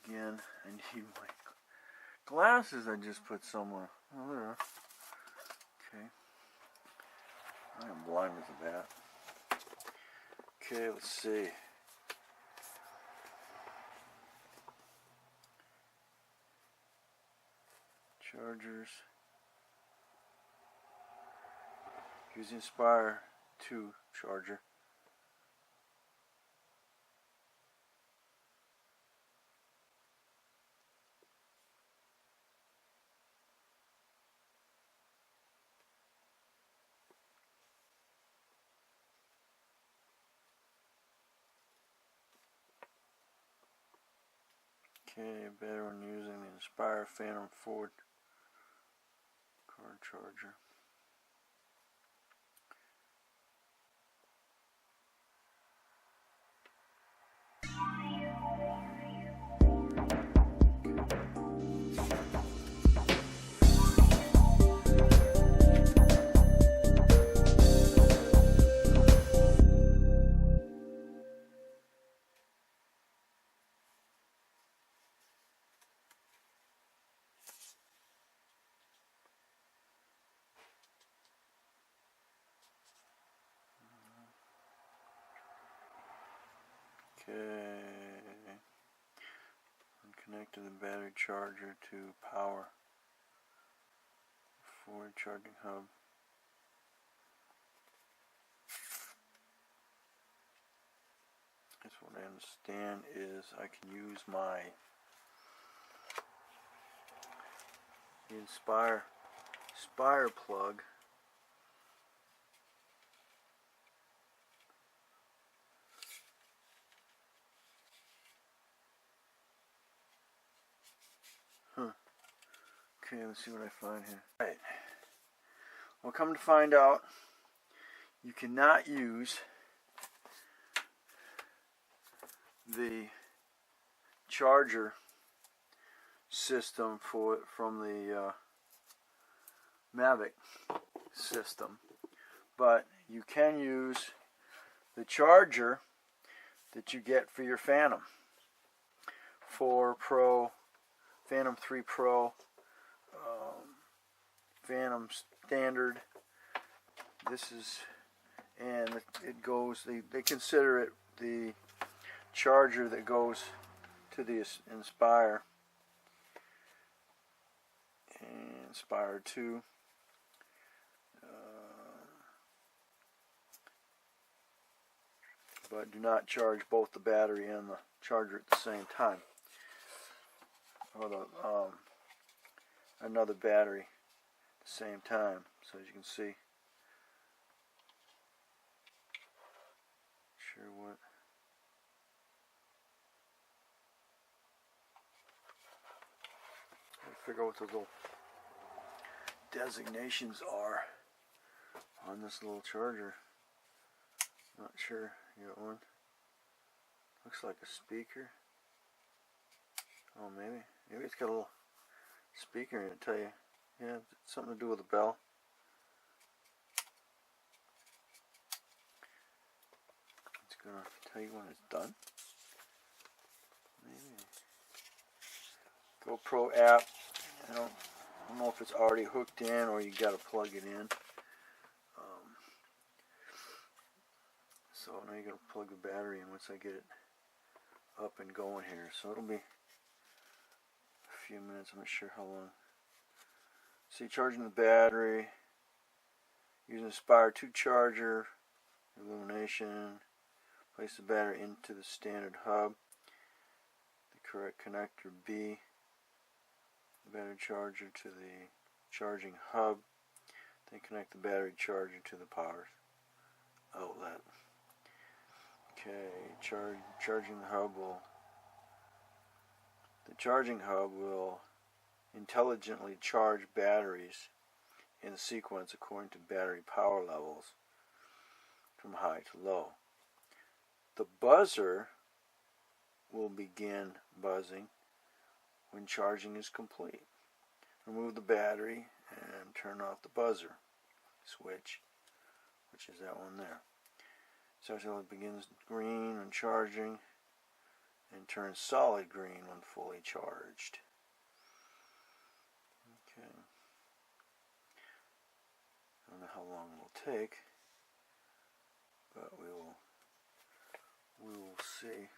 again. I need my glasses. I just put somewhere. Oh, there. Okay. I am blind as a bat. Okay, let's see. Chargers. Use the Inspire 2 charger. Okay, better when using the Inspire Phantom 4 card charger. Okay, I'm connecting the battery charger to power forward charging hub. That's what I understand is I can use my Inspire plug . Okay, let's see what I find here. Alright. Well, come to find out, you cannot use the charger system from the Mavic system, but you can use the charger that you get for your Phantom 4 Pro, Phantom 3 Pro, Phantom Standard. This is, and it goes, they consider it the charger that goes to the Inspire and Inspire 2. But do not charge both the battery and the charger at the same time, or the another battery at the same time. So as you can see, sure what. Figure out what those little designations are on this little charger. Not sure. You got one? Looks like a speaker. Oh, maybe it's got a little speaker in it. Tell you, yeah, it's something to do with a bell. It's gonna tell you when it's done. Maybe. GoPro app. I don't know if it's already hooked in or you got to plug it in. So now you're going to plug the battery in once I get it up and going here. So it'll be a few minutes. I'm not sure how long. See, charging the battery, using Inspire 2 charger, illumination, place the battery into the standard hub, the correct connector B, the battery charger to the charging hub, then connect the battery charger to the power outlet. Okay, charging the hub will intelligently charge batteries in sequence according to battery power levels from high to low. The buzzer will begin buzzing when charging is complete. Remove the battery and turn off the buzzer switch, which is that one there. Starts begins green when charging and and turns solid green when fully charged. Okay. I don't know how long it will take, but we will see.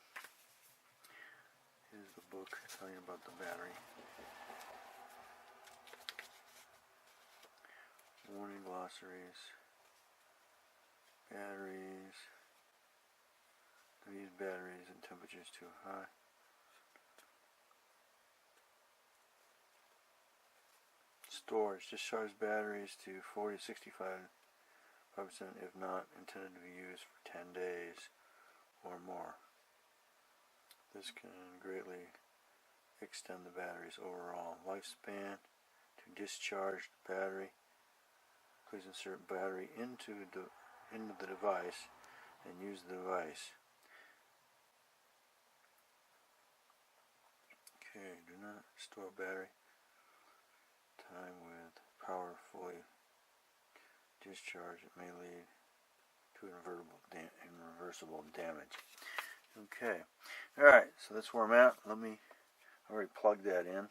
Here's the book telling you about the battery. Warning glossaries. Batteries. Don't use batteries and temperatures too high. Storage. Discharge batteries to 40 to 65%, if not intended to be used for 10 days or more. This can greatly extend the battery's overall lifespan. To discharge the battery, please insert battery into the device and use the device. Okay, do not store battery time with power fully discharged. It may lead to irreversible damage. Okay, alright, so that's where I'm at. I already plugged that in.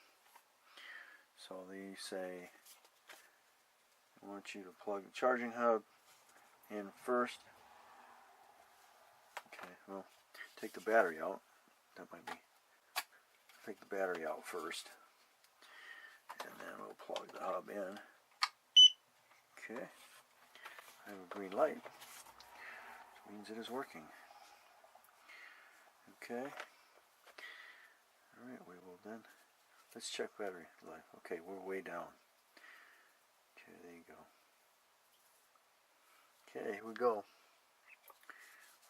So they say I want you to plug the charging hub in first. Okay, well, take the battery out. That might be. Take the battery out first. And then we'll plug the hub in. Okay. I have a green light. Which means it is working. Okay. Alright, we will then. Let's check battery life. Okay, we're way down. Okay, there you go. Okay, here we go.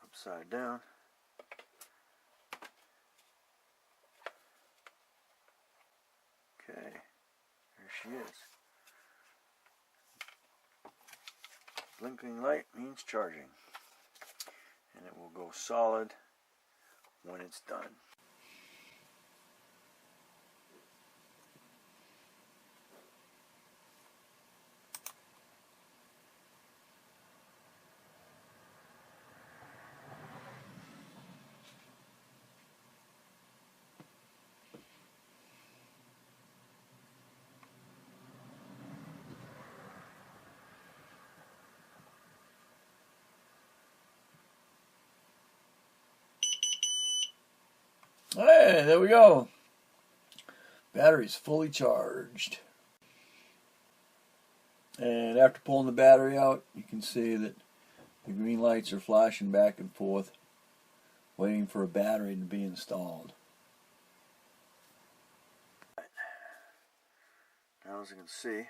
Upside down. Okay, there she is. Blinking light means charging. And it will go solid when it's done. Hey, there we go. Battery's fully charged. And after pulling the battery out, you can see that the green lights are flashing back and forth, waiting for a battery to be installed. Now, as you can see,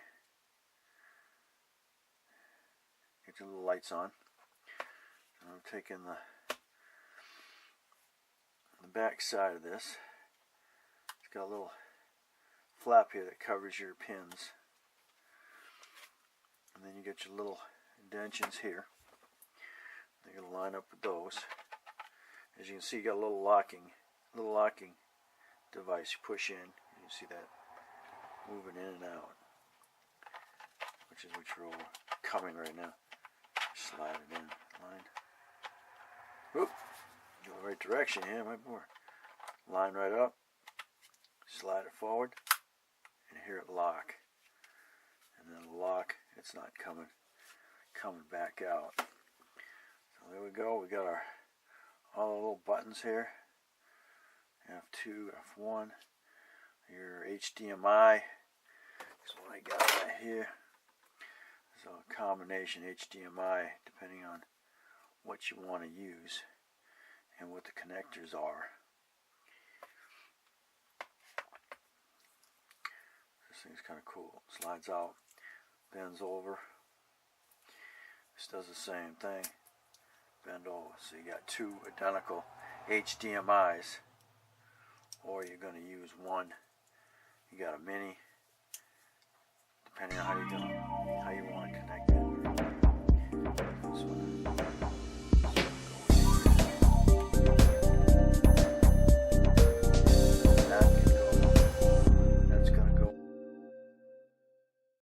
get your little lights on. I'm taking the back side of this. It's got a little flap here that covers your pins, and then you get your little indentions here. You're going to line up with those. As you can see, you got a little locking device. You push in, you can see that moving in and out, which is what you're all coming right now. Slide it in, line. Whoop. Go the right direction, yeah, might be more. Line right up, slide it forward, and hear it lock. And then lock, it's not coming back out. So there we go, we got all the little buttons here. F2, F1, your HDMI is what I got right here. So a combination HDMI, depending on what you want to use and what the connectors are. This thing's kind of cool. Slides out, bends over. This does the same thing. Bend over. So you got two identical HDMIs, or you're going to use one. You got a mini, depending on how you want to connect it. This one.